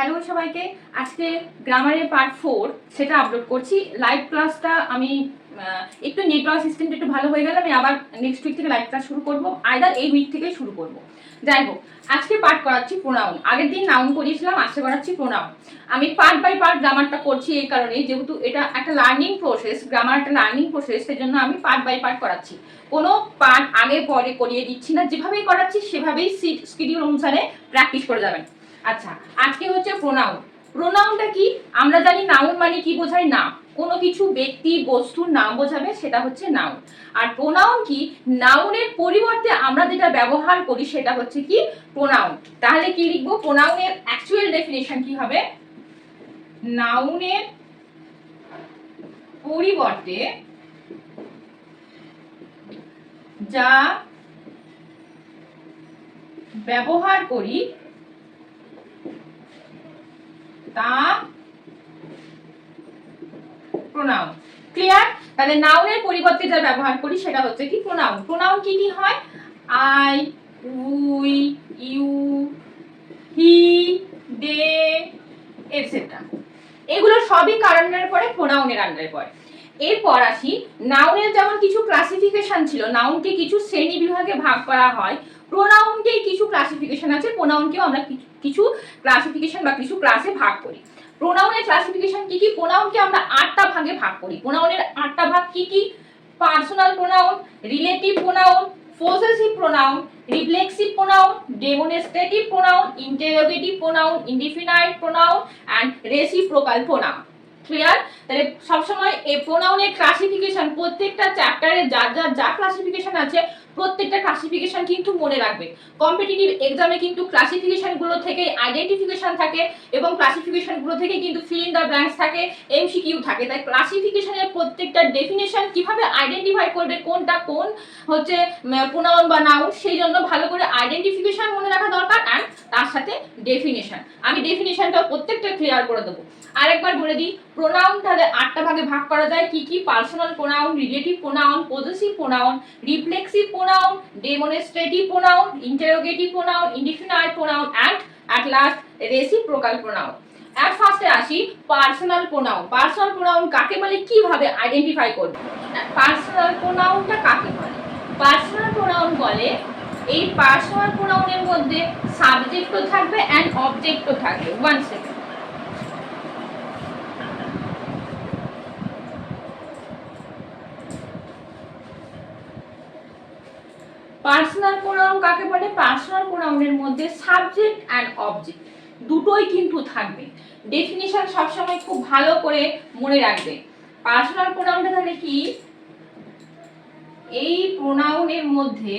Hello সবাইকে, আজকে গ্রামারের পার্ট 4 সেটা আপলোড করছি। লাইভ ক্লাসটা আমি একটু নেটওয়ার্ক সিস্টেমটা একটু ভালো হয়ে গেলে আমি আবার নেক্সট উইক থেকে লাইভ ক্লাস শুরু করবো, আইদার এই উইক থেকে শুরু করব। যাই হোক, আজকে পার্ট করাচ্ছি প্রোনাউন। আগের দিন নাউন করিয়েছিলাম, আজকে করাচ্ছি প্রোনাউন। আমি পার্ট বাই পার্ট গ্রামারটা করছি এই কারণে, যেহেতু এটা একটা লার্নিং প্রসেস, গ্রামার একটা লার্নিং প্রসেস, সেজন্য আমি পার্ট বাই পার্ট করাচ্ছি। কোনো পার্ট আগে পরে করিয়ে দিচ্ছি না, যেভাবেই করাচ্ছি সেভাবেই শিডিউল অনুসারে প্র্যাকটিস করে যাবেন। আচ্ছা, আজকে হচ্ছে প্রোনাউন। প্রোনাউনটা কি? আমরা জানি নাউন মানে কি বোঝায়? না, কোনো কিছু ব্যক্তি বস্তুর নাম বোঝাবে, সেটা হচ্ছে নাউন। আর প্রোনাউন কি? নাউনের পরিবর্তে আমরা যেটা ব্যবহার করি সেটা হচ্ছে কি? প্রোনাউন। তাহলে কি লিখবো? প্রোনাউনের অ্যাকচুয়াল ডেফিনিশন কি হবে? নাউনের পরিবর্তে যা ব্যবহার করি তা প্রোনাউন। ক্লিয়ার? তাহলে নাউনের পরিবর্তে যা ব্যবহার করি সেটা হচ্ছে কি? প্রোনাউন। প্রোনাউন কি কি হয়? I, we, you, he, they, etcetera. এগুলো সবই কার আন্ডারে পড়ে? প্রোনাউনের আন্ডারে পড়ে। এরপর আসি, নাউনের যেমন কিছু ক্লাসিফিকেশন ছিল, নাউনকে কিছু শ্রেণী বিভাগে ভাগ করা হয়, প্রোনাউনকে কিছু ক্লাসিফিকেশন আছে, প্রোনাউনকেও আমরা কিছু ক্লাসিফিকেশন বা কিছু ক্লাসে ভাগ করি। প্রোনাউনের ক্লাসিফিকেশন কি কি? প্রোনাউনকে আমরা 8টা ভাগে ভাগ করি। প্রোনাউনের 8টা ভাগ কি কি? Personal pronoun, relative pronoun, possessive pronoun, reflexive pronoun, demonstrative pronoun, interrogative pronoun, indefinite pronoun and reciprocal pronoun. Clear? তাহলে সবসময় এই প্রোনাউনের ক্লাসিফিকেশন প্রত্যেকটা চ্যাপ্টারে যা ক্লাসিফিকেশন আছে প্রত্যেকটা ক্লাসিফিকেশন কিন্তু মনে রাখবে। কম্পিটিটিভ এক্সামে কিন্তু ক্লাসিফিকেশনগুলো থেকে আইডেন্টিফিকেশন থাকে এবং ক্লাসিফিকেশনগুলো থেকে কিন্তু ফিল ইন দ্য ব্ল্যাঙ্কস থাকে, এমসিকিউ থাকে। তাই ক্লাসিফিকেশনের প্রত্যেকটা ডেফিনেশন কিভাবে আইডেন্টিফাই করবে কোনটা কোন হচ্ছে প্রোনাউন বা নাউন, সেই জন্য ভালো করে আইডেন্টিফিকেশন মনে রাখা দরকার অ্যান্ড তার সাথে ডেফিনেশন। আমি ডেফিনেশনটাও প্রত্যেকটা ক্লিয়ার করে দেবো। আরেকবার বলে দিই, প্রোনাউন তাহলে 8টা ভাগে ভাগ করা যায়। কি কি? Personal pronoun, relative pronoun, possessive pronoun, reflexive pronoun, demonstrative pronoun, interrogative pronoun, indefinite pronoun and at last reciprocal pronoun. এর ফার্স্টে আসি পার্সোনাল প্রোনাউন। পার্সোনাল প্রোনাউন কাকে বলে, কিভাবে আইডেন্টিফাই করব? পার্সোনাল প্রোনাউনটা কাকে বলে? পার্সোনাল প্রোনাউন বলে এই পার্সোনাল প্রোনাউনের মধ্যে সাবজেক্টও থাকবে অ্যান্ড অবজেক্টও থাকবে। One second. পার্সোনাল প্রোনাউন কাকে বলে? পার্সোনাল প্রোনাউনের মধ্যে সাবজেক্ট অ্যান্ড অবজেক্ট দুটোই কিন্তু থাকবে। ডেফিনিশন সবসময় খুব ভালো করে মনে রাখবে। পার্সোনাল প্রোনাউনটা তাহলে কি? এই প্রোনাউনের মধ্যে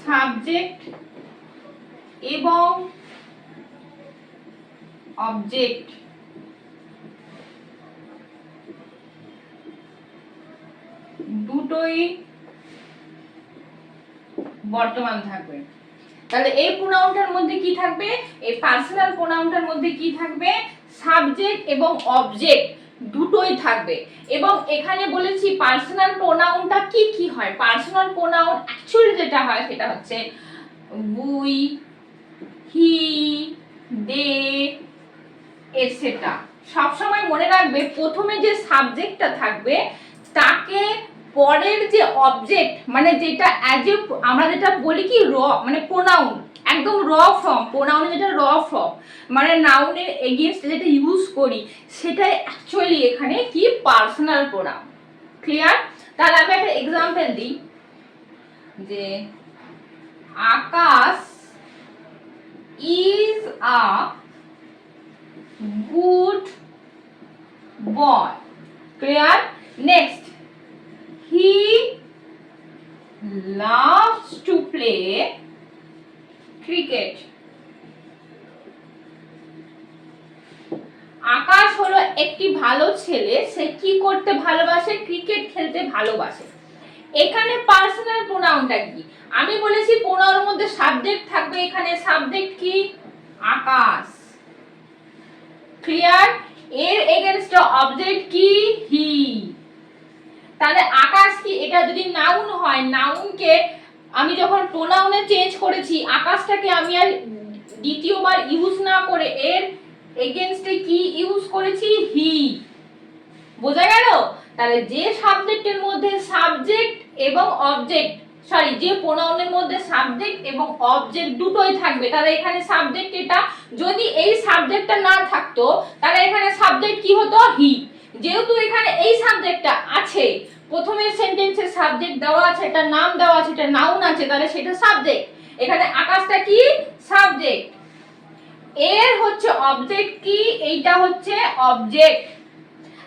সাবজেক্ট এবং অবজেক্ট দুটোই বর্তমান থাকবে। তাহলে এই প্রোনাউনটার মধ্যে কি থাকবে? এই পার্সোনাল প্রোনাউনটার মধ্যে কি থাকবে? সাবজেক্ট এবং অবজেক্ট দুটোই থাকবে। এবং এখানে বলেছি পার্সোনাল প্রোনাউনটা কি কি হয়। পার্সোনাল প্রোনাউন অ্যাকচুয়ালি যেটা হয় সেটা হচ্ছে উই, হি, দে, এটসেট্রা। সবসময় মনে রাখবে প্রথমে যে সাবজেক্টটা থাকবে তাকে পরের যে অবজেক্ট, মানে যেটা অ্যাজ এ আমরা যেটা বলি কি র, মানে প্রোনাউন একদম র ফর্ম, প্রোনাউনের যেটা র ফর্ম, মানে নাউনের এগেইনস্ট যেটা ইউজ করি সেটাই অ্যাকচুয়ালি এখানে কি? Personal pronoun. ক্লিয়ার? তাহলে আমি একটা এক্সাম্পল দিই, যে Akash is a good boy. Clear? Next, he loves to play cricket. Akash হলো একটি ভালো ছেলে, সে কি করতে ভালোবাসে? ক্রিকেট খেলতে ভালোবাসে। এখানে পার্সোনাল প্রোনাউনটা কি? আমি বলেছি প্রোনাউনের মধ্যে সাবজেক্ট থাকবে, এখানে সাবজেক্ট কি? আকাশ। ক্লিয়ার? এর এগেইনস্ট অবজেক্ট কি? হি। তাহলে আকাশ কি, এটা যদি নাউন হয়, নাউনকে আমি যখন প্রোনাউনে চেঞ্জ করেছি, আকাশটাকে আমি আর দ্বিতীয়বার ইউজ না করে এর এগেইনস্টে কি ইউজ করেছি? হি। বোঝা গেল? তাহলে যে সাবজেক্টের মধ্যে সাবজেক্ট এবং অবজেক্ট, সরি, যে প্রোনাউনের মধ্যে সাবজেক্ট এবং অবজেক্ট দুটোই থাকবে, তাহলে এখানে সাবজেক্ট এটা, যদি এই সাবজেক্টটা না থাকতো তাহলে এখানে সাবজেক্ট কি হতো? হি। যেহেতু এখানে এই সাবজেক্টটা আছে, প্রথমের সেন্টেন্সে সাবজেক্ট দেওয়া আছে, এটা নাম দেওয়া আছে, এটা নাউন আছে, তাহলে সেটা সাবজেক্ট। এখানে আকাশটা কি? সাবজেক্ট। এর হচ্ছে অবজেক্ট কি? এইটা হচ্ছে অবজেক্ট।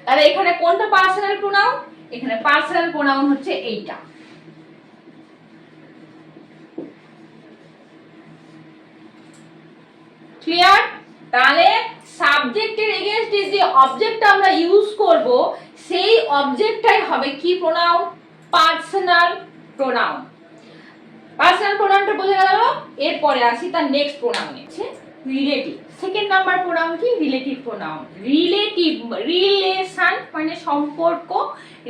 তাহলে এখানে কোনটা পার্সোনাল প্রোনাউন? এখানে পার্সোনাল প্রোনাউন হচ্ছে এইটা। ক্লিয়ার? তাহলে সাবজেক্টের এগেইনস্টে যে অবজেক্টটা আমরা ইউজ করব, সেই অবজেক্টটাই হবে কি প্রোনাউন? Personal pronoun. পার্সোনাল প্রোনাউনটা বোঝা গেল। এরপরে আসি তার নেক্সট প্রোনাউনে, রিলেটিভ। সেকেন্ড নাম্বার প্রোনাউন কি? Relative pronoun. রিলেটিভ, রিলেশন মানে সম্পর্ক,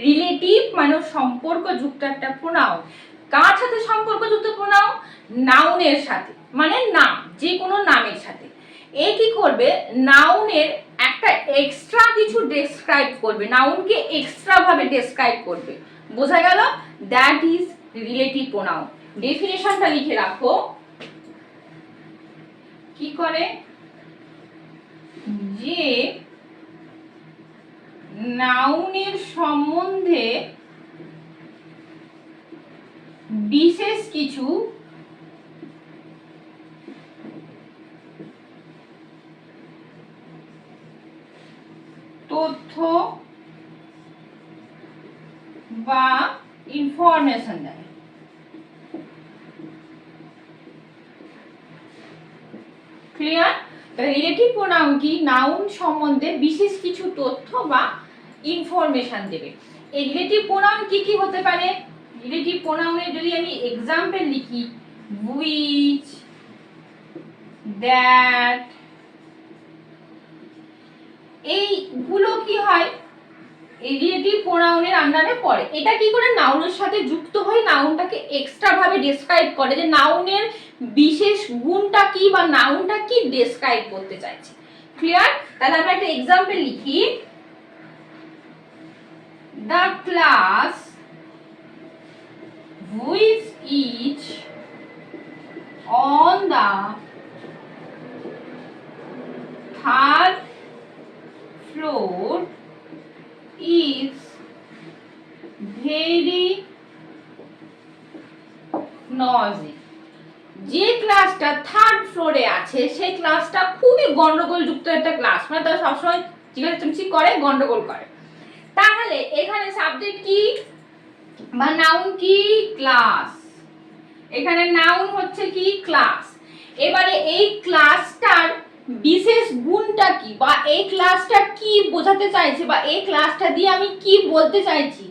রিলেটিভ মানে সম্পর্ক যুক্ত একটা প্রোনাউন। কার সাথে সম্পর্কযুক্ত প্রোনাউন? নাউনের সাথে, মানে নাম, যে কোনো নামের সাথে। এ কি করবে? নাউনের একটা এক্সট্রা কিছু ডেসক্রাইব করবে, নাউনকে এক্সট্রা ভাবে ডেসক্রাইব করবে। বোঝা গেল? That is relative pronoun. ডেফিনেশনটা লিখে রাখো। কি করে? যে নাউনের সম্বন্ধে বিশেষ কিছু তথ্য বা ইনফরমেশন দেয়। ক্লিয়ার? রিলেটিভ প্রোনাউন কি? নাউন সম্বন্ধে বিশেষ কিছু তথ্য বা ইনফরমেশন দেবে। এই রিলেটিভ প্রোনাউন কি কি হতে পারে? রিলেটিভ প্রোনাউনে যদি আমি এক্সাম্পল লিখি, which, that, এইগুলো কি হয়? এই রিলেটিভ প্রোনাউনের আন্ডারে পড়ে। এটা কি করে? নাউনের সাথে যুক্ত হয়ে নাউনটাকে এক্সট্রা ভাবে ডেসক্রাইব করে, যে নাউনের বিশেষ গুণটা কি বা নাউনটা কি ডেসক্রাইব করতে চাইছে। ক্লিয়ার? তাহলে আমরা একটা এক্সাম্পল লিখি, the class which is on the third floor is very noisy. যে ক্লাসটা থার্ড ফ্লোরে আছে সেই ক্লাসটা খুবই গন্ডগোল যুক্ত একটা ক্লাস, মানে তারা সবসময় চিকাচিকি করে, গন্ডগোল করে। তাহলে এখানে সাবজেক্ট কি বা নাউন কি? ক্লাস। এখানে নাউন হচ্ছে কি? ক্লাস। এবারে এই ক্লাসটার বিশেষ গুণটা কি বা এই ক্লাসটা কি বোঝাতে চাইছে বা এই ক্লাসটা দিয়ে আমি কি বলতে চাইছি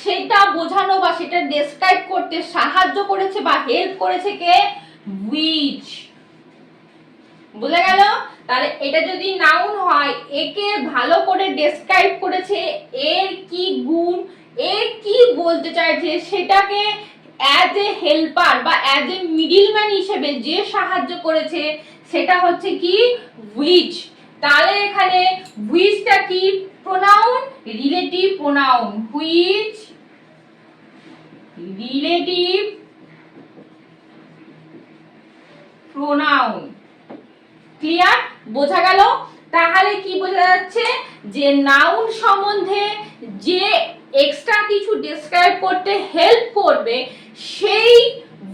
সেটা বোঝানো বা সেটা ডেসক্রাইব করতে সাহায্য করেছে বা হেল্প করেছে কে? which। বুঝা গেল? তাহলে এটা যদি নাউন হয়, একে ভালো করে ডেসক্রাইব করেছে, এর কি গুণ, এ কি বলতে চাইছে সেটাকে অ্যাজ এ হেল্পার বা অ্যাজ এ মিডলম্যান হিসেবে যে সাহায্য করেছে সেটা হচ্ছে কি? which। তাহলে এখানে whichটা কি pronoun? Relative pronoun. which relative pronoun. Clear? বোঝা গেল? তাহলে কি বোঝা যাচ্ছে? যে নাউন সম্বন্ধে যে এক্সট্রা কিছু ডেসক্রাইব করতে হেল্প করবে সেই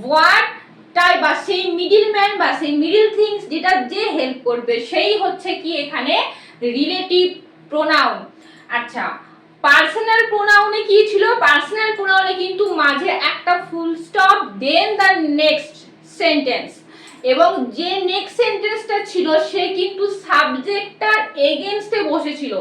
ওয়ার্ডটাই বা সেই মিডলম্যান বা সেই মিডল থিংস যেটা যে হেল্প করবে সেই হচ্ছে কি এখানে রিলেটিভ প্রোনাউন। আচ্ছা, পার্সোনাল প্রোনাউনে কি ছিল? পার্সোনাল প্রোনাউনে কিন্তু মাঝে একটা full stop, then the next sentence, এবং যে নেক্সট সেন্টেন্সটা ছিল সে কিন্তু সাবজেক্টটার এগেইনস্টে বসেছিল।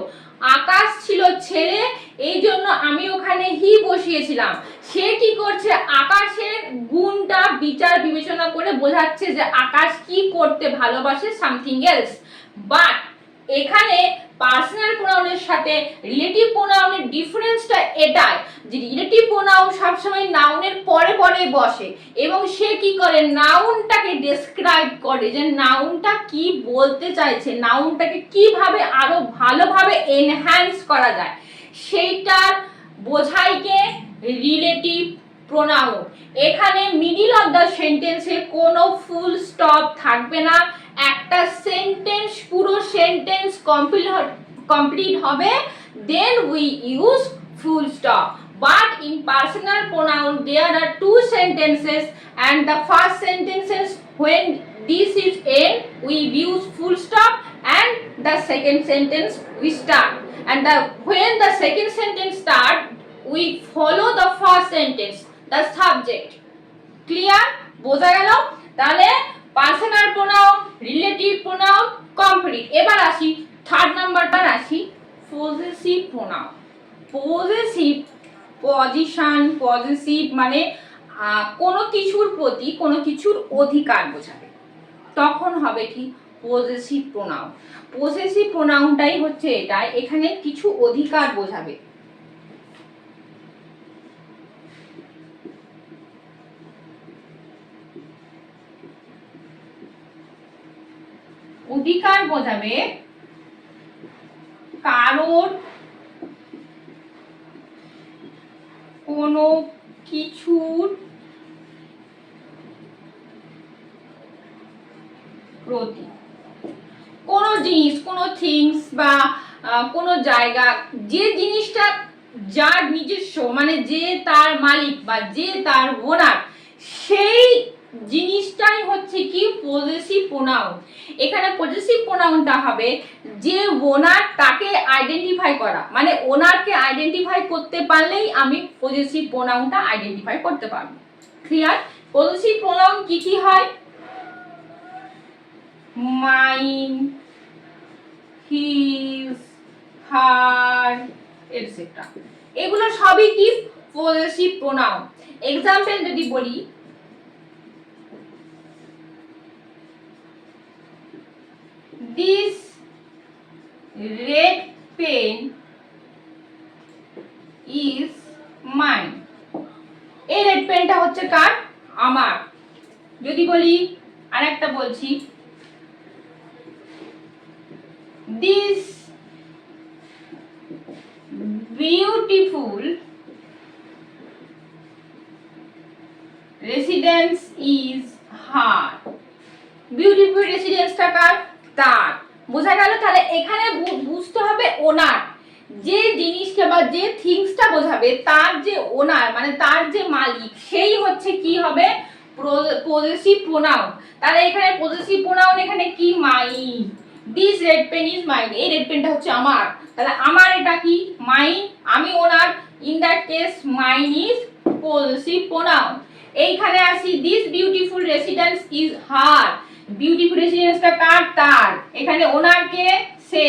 আকাশ ছিল ছেলে, এই জন্য আমি ওখানে হি বসিয়েছিলাম। সে কি করছে? আকাশের গুণটা বিচার বিবেচনা করে বোঝাচ্ছে যে আকাশ কি করতে ভালোবাসে, সামথিং এলস। বাট এখানে পার্সোনাল প্রোনাউনের সাথে রিলেটিভ প্রোনাউনের ডিফারেন্সটা এটাই যে রিলেটিভ প্রোনাউন সবসময় নাউনের পরে পরে বসে এবং সে কি করে নাউনটাকে ডেসক্রাইব করে যে নাউনটা কি বলতে চাইছে, নাউনটাকে কিভাবে আরো ভালোভাবে এনহ্যান্স করা যায় সেইটার বোঝায় কে রিলেটিভ প্রোনাউন। এখানে মিডিল অফ দ্য সেন্টেন্সে কোনো ফুল স্টপ থাকবে না, একটা সেন্টেন্স পুরো সেন্টেন্স কমপ্লিট হবে, then we use full stop. But in personal pronoun there are two sentences and the first sentences when this is end we use full stop and the second sentence we start, and when the second sentence start we follow the first sentence, the subject. Clear? বোঝা গেল? তাহলে personal pronoun, relative pronoun complete. এবার আসি third নাম্বারটা আসি possessive pronoun. Possessive, possessive মানে কোনো কিছুর প্রতি কোনো কিছুর অধিকার বোঝাবে, তখন হবে কি পজেসিভ প্রোনাউন। পজেসিভ প্রোনাউনটাই হচ্ছে এটা, এখানে কিছু অধিকার বোঝাবে। অধিকার বোঝাবে কারোর কোনো কিছুর প্রতি, কোনো জিনিস, কোনো থিংস বা কোনো জায়গা, যে জিনিসটা যার নিজস্ব মানে যে তার মালিক বা যে তার ওনার, সেই জিনিসটাই হচ্ছে কি পজেসিভ প্রোনাউন। এখানে পজেসিভ প্রোনাউনটা হবে যে ওনার তাকে আইডেন্টিফাই করা, মানে ওনারকে আইডেন্টিফাই করতে পারলেই আমি পজেসিভ প্রোনাউনটা আইডেন্টিফাই করতে পারবো। ক্লিয়ার? পজেসিভ প্রোনাউন কি কি হয়? মাইন, হিজ, হার, এটসেট্রা, এগুলো সবই কি পজেসিভ প্রোনাউন। এক্সাম্পল যদি বলি, this red pen is mine. এই রেড পেনটা হচ্ছে কার? আমার। যদি বলি আরেকটা বলছি, this beautiful residence is her. Beautiful রেসিডেন্সটা কার? তার। বোঝা গেল? তাহলে এখানে বুঝতে হবে ওনার, যে জিনিসটা বা যে থিংসটা বোঝাবে তার যে ওনার মানে তার যে মালিক, সেই হচ্ছে কি হবে পজেসিভ প্রোনাউন। তাহলে এখানে পজেসিভ প্রোনাউন এখানে কি? Mine. This red pen is mine, এই রেড পেনটা হচ্ছে আমার। তাহলে আমার এটা কি? মাইন, আমি owner. In that case mine is possessive pronoun. এইখানে আসি, this beautiful residence is her. Beautiful রেসিডেন্সটা কার? তার। এখানে ওনার কে? সে,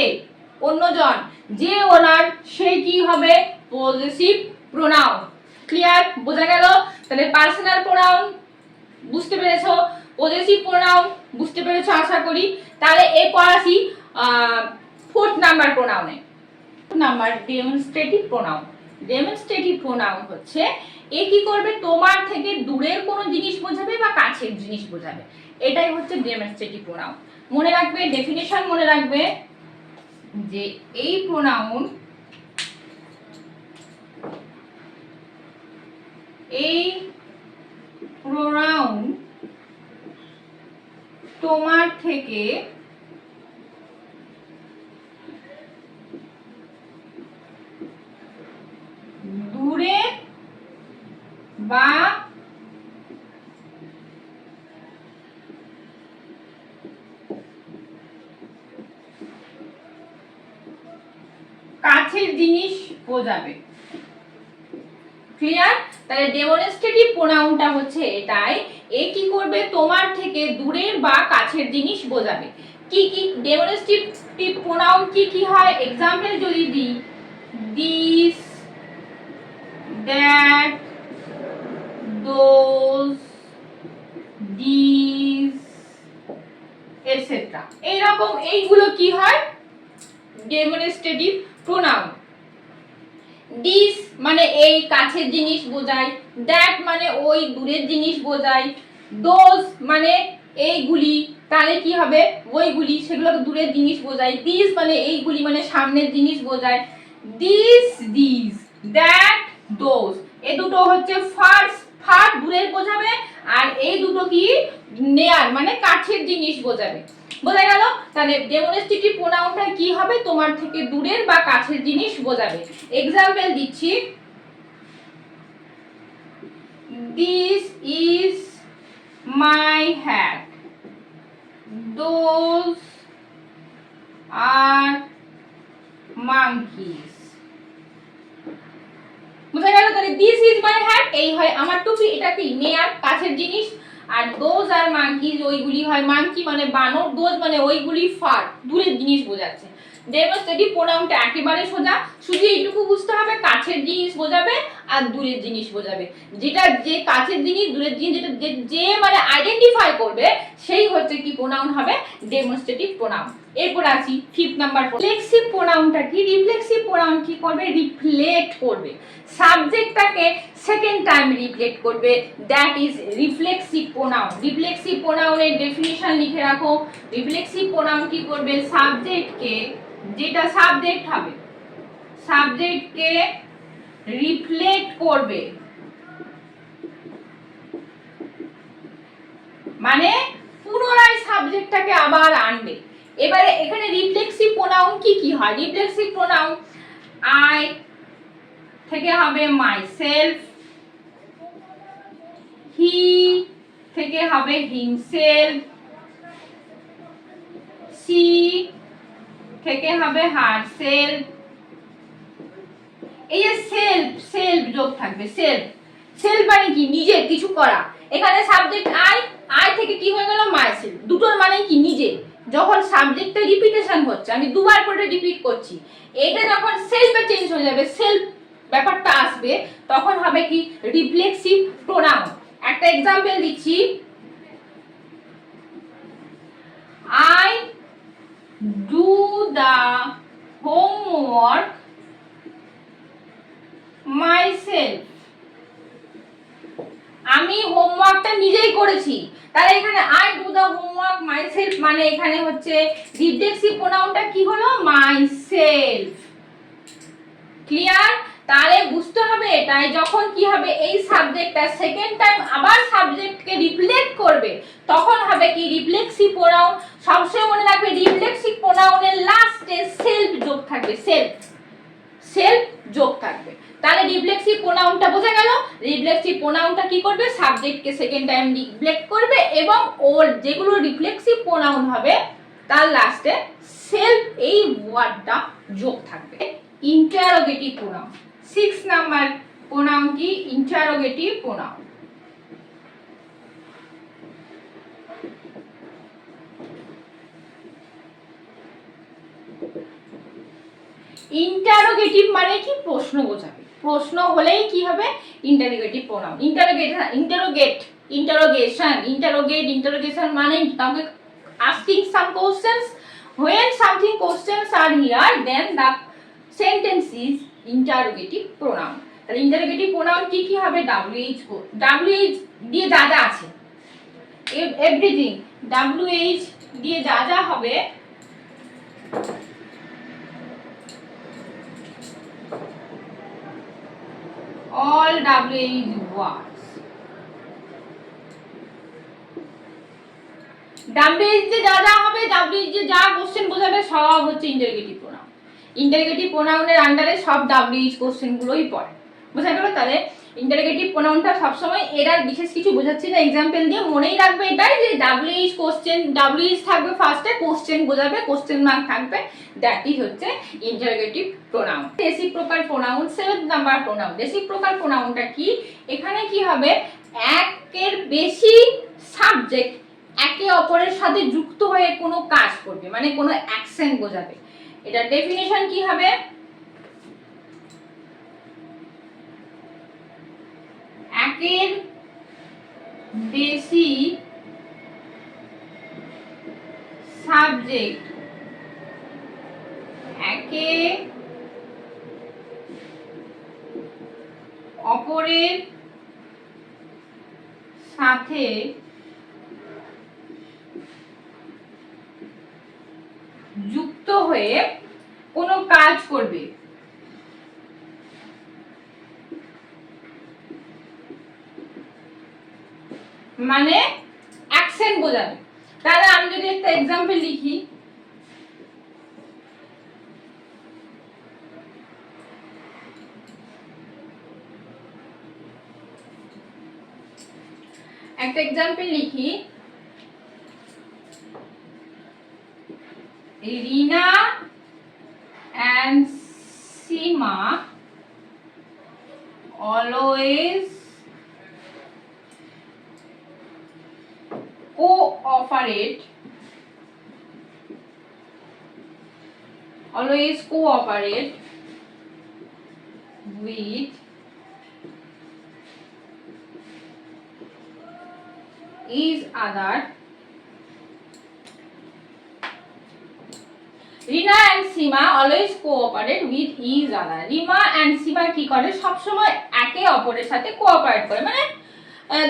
অন্যজন। যে ওনার সে কি হবে? Possessive pronoun. ক্লিয়ার? বোঝা গেল? তাহলে পার্সোনাল প্রোনাউন বুঝতে পেরেছো, পজেসিভ প্রোনাউন বুঝতে পেরেছো আশা করি। তাহলে এরপর আসি ফোর্থ নাম্বার প্রোনাউনে। Number demonstrative pronoun. Demonstrative pronoun হচ্ছে এ কি করবে? তোমার থেকে দূরের কোনো জিনিস বোঝাবে বা কাছের জিনিস বোঝাবে, এটাই হচ্ছে ডেমনস্ট্রেটিভ প্রোনাউন। মনে রাখবে, ডেফিনিশন মনে রাখবে যে এই প্রোনাউন তোমার থেকে দূরে বা কাছের জিনিস বোঝাবে। ক্লিয়ার? তাহলে ডেমনস্ট্রেটিভ প্রোনাউনটা হচ্ছে এটাই, এ কি করবে? তোমার থেকে দূরের বা কাছের জিনিস বোঝাবে। কি কি ডেমনস্ট্রেটিভ প্রোনাউন কি কি হয়? এক্সাম্পল যদি দিই, this, that, those, this, etcetera, এইরকম এইগুলো কি হয়? Demonstrative pronoun. দিস মানে এই কাছের জিনিস বোঝায়, দ্যাট মানে ওই দূরের জিনিস বোঝায়, দোজ মানে এইগুলি, তাহলে কি হবে ওইগুলি, সেগুলো দূরের জিনিস বোঝায়, দিস মানে এইগুলি মানে সামনের জিনিস বোঝায়, দিস দিস, দ্যাট দোজ, এই দুটো হচ্ছে ফার্স্ট, ফার দূরের বোঝাবে, আর এই দুটো কি নেয়ার মানে কাছের জিনিস বোঝাবে। বোঝা গেল? তাহলে ডেমনস্ট্রেটিভ প্রোনাউনটা কি হবে, তোমার থেকে দূরের বা কাছের জিনিস বোঝাবে। এক্সাম্পল দিচ্ছি, this is my hat, those are monkeys। বুঝা গেল? তাহলে দিস ইজ মাই হ্যাট এই হয় আমার টুপি, এটা কি নেয়ার কাছের জিনিস, আর দোজ আর মাঙ্কিজ ওইগুলি হয়, মাঙ্কি মানে বানর, দোজ মানে ওইগুলি ফার দূরের জিনিস বোঝাচ্ছে। ডেমনস্ট্রেটিভ প্রোনাউনটা একেবারে সোজা, শুধু এইটুকু বুঝতে হবে কাছের জিনিস বোঝাবে আর দূরের জিনিস বোঝাবে, যেটা যে কাছের জিনিস দূরের জিনিস যেটা যে মানে আইডেন্টিফাই করবে সেই হচ্ছে কি প্রোনাউন হবে ডেমনস্ট্রেটিভ প্রোনাউন। এরপর আসি 5 নাম্বার, রিফ্লেক্সিভ প্রোনাউনটা কি? রিফ্লেক্সিভ প্রোনাউন কি করবে? রিফ্লেক্ট করবে, সাবজেক্টটাকে সেকেন্ড টাইম রিফ্লেক্ট করবে, that is reflexive pronoun. Reflexive প্রোনাউনের ডেফিনিশন লিখে রাখো। রিফ্লেক্সিভ প্রোনাউন কি করবে? সাবজেক্টকে, যেটা সাবজেক্ট হবে সাবজেক্টকে রিফ্লেক্ট করবে, মানে পুনরায় সাবজেক্টটাকে আবার আনবে। এবারে এখানে রিফ্লেক্সিভ প্রোনাউন কি কি হয়? রিফ্লেক্সিভ প্রোনাউন আই থেকে হবে মাইসেলফ, হি থেকে হবে হিমসেলফ, সি থেকে হবে হারসেলফ। এই যে সেলফ, সেলফ যোগ থাকবে, সেলফ, সেলফ মানে কি নিজে কিছু করা, এখানে সাবজেক্ট আই, আই থেকে কি হয়ে গেল মাইসেলফ, দুটোর মানে কি নিজে। যখন সাবজেক্টটা রিপিটেশন হচ্ছে, আমি দুবার করে রিপিট করছি, এটা যখন সেলফে চেঞ্জ হয়ে যাবে, সেলফ ব্যাপারটা আসবে, তখন হবে কি রিফ্লেক্সিভ প্রোনাউন। একটা এক্সাম্পল দিচ্ছি, I do the homework myself, আমি হোমওয়ার্কটা নিজেই করেছি। তাহলে এখানে I do the homework myself মানে এখানে হচ্ছে রিফ্লেক্সিভ প্রোনাউনটা কি হলো? মাইসেলফ। ক্লিয়ার? তাহলে বুঝতে হবে এটাই, যখন কি হবে এই সাবজেক্টটা সেকেন্ড টাইম আবার সাবজেক্টকে রিফ্লেক্ট করবে, তখন হবে কি রিফ্লেক্সিভ প্রোনাউন। সবসময় মনে রাখবে রিফ্লেক্সিভ প্রোনাউনের লাস্টে সেলফ যোগ থাকবে, সেলফ, সেলফ যোগ থাকবে। তাহলে রিফ্লেক্সিভ প্রোনাউনটা বোঝা গেল। রিফ্লেক্সিভ প্রোনাউনটা কি করবে? সাবজেক্টকে সেকেন্ড টাইম রিফ্লেক্ট করবে এবং ওর যেগুলো রিফ্লেক্সিভ প্রোনাউন হবে তার লাস্টে সেলফ এই ওয়ার্ডটা যোগ থাকবে। ইন্টারোগেটিভ প্রোনাউন, 6 নাম্বার প্রোনাউন কি? Interrogative pronoun. ইন্টারোগেটিভ মানে কি? প্রশ্ন বোঝাবে, প্রশ্ন হলেই কি হবে ইন্টারোগেটিভ প্রোনাউন। ইন্টারোগেশন মানে কাউকে asking some questions, when something questions are here then the sentence is interrogative pronoun। তাহলে ইন্টারোগেটিভ প্রোনাউন কি কি হবে? wh দিয়ে যা যা আছে, এভরিথিং wh দিয়ে যা যা হবে all wh words, wh যে যা যা হবে, wh যে যা কোশ্চেন বোঝাবে সব হচ্ছে ইন্টারোগেটিভ প্রোনাউন। ইন্টারোগেটিভ প্রোনাউনের আন্ডারে সব wh কোশ্চেন গুলোই পড়ে। বুঝা গেল? তাহলে ইন্টারোগেটিভ প্রোনাউনটা সবসময় এর বিশেষ কিছু বোঝাচ্ছি না, এক্সাম্পল দিয়ে মনেই রাখবে এটাই যে wh কোশ্চেন, wh থাকবে ফার্স্টে, কোশ্চেন বোঝাবে, কোশ্চেন মার্ক থাকবে, দ্যাট ইজ হচ্ছে interrogative pronoun. Reciprocal pronoun, 7 number pronoun. Reciprocal প্রোনাউনটা কি? এখানে কি হবে? একের বেশি সাবজেক্ট একে অপরের সাথে যুক্ত হয়ে কোনো কাজ করবে, মানে কোনো অ্যাকশন বোঝাবে। এটা ডেফিনিশন কি হবে? একের বেশি সাবজেক্ট একে অপরের সাথে যুক্ত হয়ে কোনো কাজ করবে। মানে অ্যাকশন বোঝাবে। তাহলে আমি যদি একটা এক্সাম্পল লিখি, রিনা and Sima always cooperate with each other. Rina and Sima always cooperate with each other. Rima and Sima কি করে, সব সময় একে অপরের সাথে কোঅপারেট করে, মানে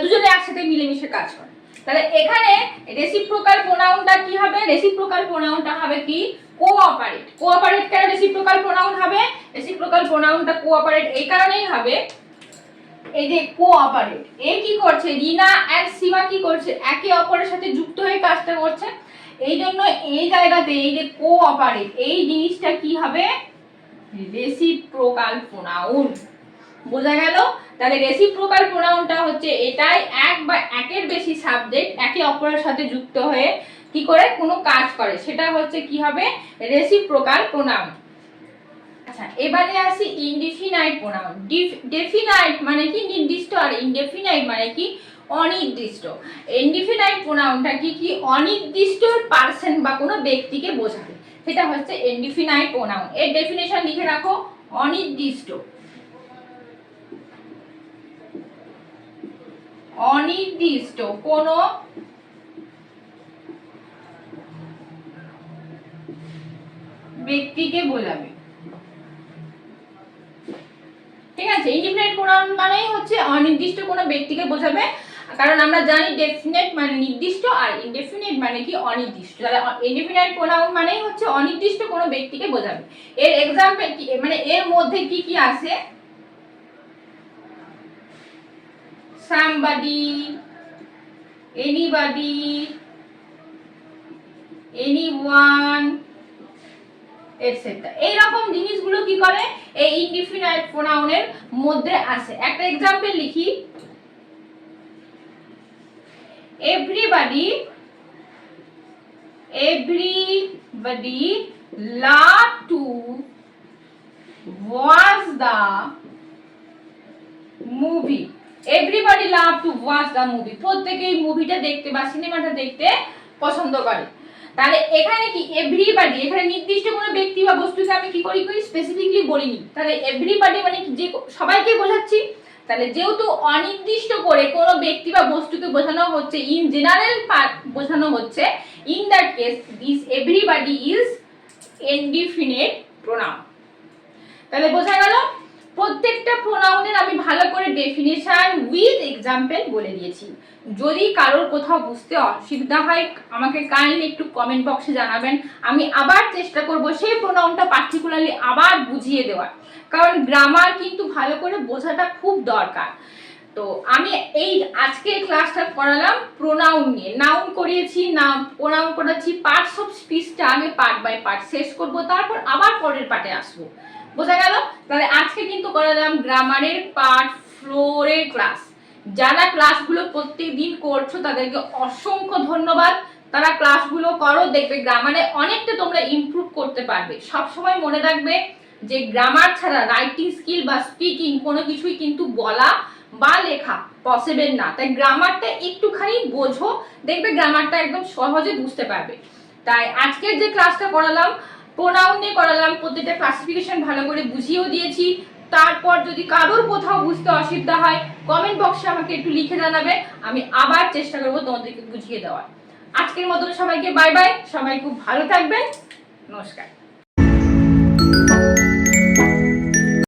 দুজনে একসাথে মিলেমিশে কাজ করে। তাহলে এখানে রেসিপ্রোকাল প্রোনাউনটা কি হবে? রেসিপ্রোকাল প্রোনাউনটা হবে কি? কোঅপারেট। কোঅপারেট কেন রেসিপ্রোকাল প্রোনাউন হবে? রেসিপ্রোকাল প্রোনাউনটা কোঅপারেট এই কারণেই হবে, এই যে কোঅপারেট, এ কি করছে, রিনা এন্ড সিমা কি করছে, একে অপরের সাথে যুক্ত হয়ে কাজটা করছে। এই জন্য এই জায়গাতে এই যে কোঅপারেট, এই জিনিসটা কি হবে? Reciprocal pronoun. বোঝা গেল? তাহলে রেসিপ্রোকাল প্রোনাউনটা হচ্ছে এটাই, এক বা একের বেশি সাবজেক্ট একে অপরের সাথে যুক্ত হয়ে কি করে কোনো কাজ করে, সেটা হচ্ছে কি হবে? Reciprocal pronoun. আচ্ছা, এবারে আসি ইনডিফিনাইট প্রোনাউন। ডেফিনাইট মানে কি? নির্দিষ্ট, আর ইনডেফিনাইট মানে কি? অনির্দিষ্ট। ইনডিফিনাইট প্রোনাউনটা কি? অনির্দিষ্ট পারসন বা কোনো ব্যক্তিকে বোঝাবে, সেটা হচ্ছে ইনডিফিনাইট প্রোনাউন। এর ডেফিনেশন লিখে রাখো, অনির্দিষ্ট, অনির্দিষ্ট কোনো ব্যক্তিকে বোঝাবে। ঠিক আছে, ইনডিফিনাইট প্রোনাউন মানেই হচ্ছে অনির্দিষ্ট কোনো ব্যক্তিকে বোঝাবে, কারণ আমরা জানি ডেফিনেট মানে নির্দিষ্ট আর ইনডেফিনিট মানে কি? অনির্দিষ্ট। তাহলে ইনডিফিনাইট প্রোনাউন মানেই হচ্ছে অনির্দিষ্ট কোনো ব্যক্তিকে বোঝাবে। এর এক্সাম্পল কি, মানে এর মধ্যে কি কি আছে? somebody, anybody, anyone, etcetera. এইরকম জিনিসগুলো কি করে? এই ইনডিফিনাইট প্রোনাউনের মধ্যে আসে। একটা এক্সাম্পল লিখি, everybody love to watch the movie. everybody love to watch the movie, প্রত্যেকেই মুভিটা দেখতে বা সিনেমাটা দেখতে পছন্দ করে। তাহলে এখানে কি এভরিবডি, এখানে নির্দিষ্ট কোনো ব্যক্তি বা বস্তুকে আমি কি করি স্পেসিফিকলি বলিনি। তাহলে এভরিবডি মানে কি? যে সবাইকে বোঝাচ্ছি। তাহলে যেহেতু অনির্দিষ্ট করে কোনো ব্যক্তি বা বস্তুকে বোঝানো হচ্ছে, ইন জেনারেল বোঝানো হচ্ছে, in that case this everybody is indefinite pronoun. তাহলে বোঝা গেল? প্রত্যেকটা প্রোনাউনের আমি ভালো করে ডেফিনেশন উইথ এক্সাম্পল বলে দিয়েছি। যদি কারোর কোথাও বুঝতে অসুবিধা হয় আমাকে কাইন্ডলি একটু কমেন্ট বক্সে জানাবেন, আমি আবার চেষ্টা করব সেই প্রোনাউনটা পার্টিকুলারলি আবার বুঝিয়ে দেওয়ার, কারণ গ্রামার কিন্তু ভালো করে বোঝাটা খুব দরকার। তো আমি এই আজকের ক্লাসটা করালাম প্রোনাউন নিয়ে, নাউন করিয়েছি, প্রোনাউন করাচ্ছি, পার্টস অফ স্পিচটা আমি পার্ট বাই পার্ট শেষ করব, তারপর আবার পরের পার্টে আসবো। বোঝা গেল? তাহলে আজকে কিন্তু করালাম গ্রামারের পার্ট 4 এর ক্লাস। যারা ক্লাসগুলো প্রত্যেকদিন করছো তাদেরকে অসংখ্য ধন্যবাদ। তারা ক্লাসগুলো করো, দেখবে গ্রামারে অনেকটা তোমরা ইমপ্রুভ করতে পারবে। সব সময় মনে রাখবে যে গ্রামার ছাড়া রাইটিং স্কিল বা স্পিকিং কোনো কিছুই কিন্তু বলা বা লেখা পসিবল না। তাই গ্রামারটা একটুখানি বোঝো, দেখবে গ্রামারটা একদম সহজে বুঝতে পারবে। তাই আজকের যে ক্লাসটা করালাম প্রোনাউন নিয়ে করালাম, প্রত্যেকটা ক্লাসিফিকেশন ভালো করে বুঝিয়েও দিয়েছি। তারপর যদি কারোর কোথাও বুঝতে অসুবিধা হয় কমেন্ট বক্সে আমাকে একটু লিখে জানাবে, আমি আবার চেষ্টা করবো তোমাদেরকে বুঝিয়ে দেওয়ার। আজকের মতন সবাইকে বাই বাই, সবাই খুব ভালো থাকবেন, নমস্কার।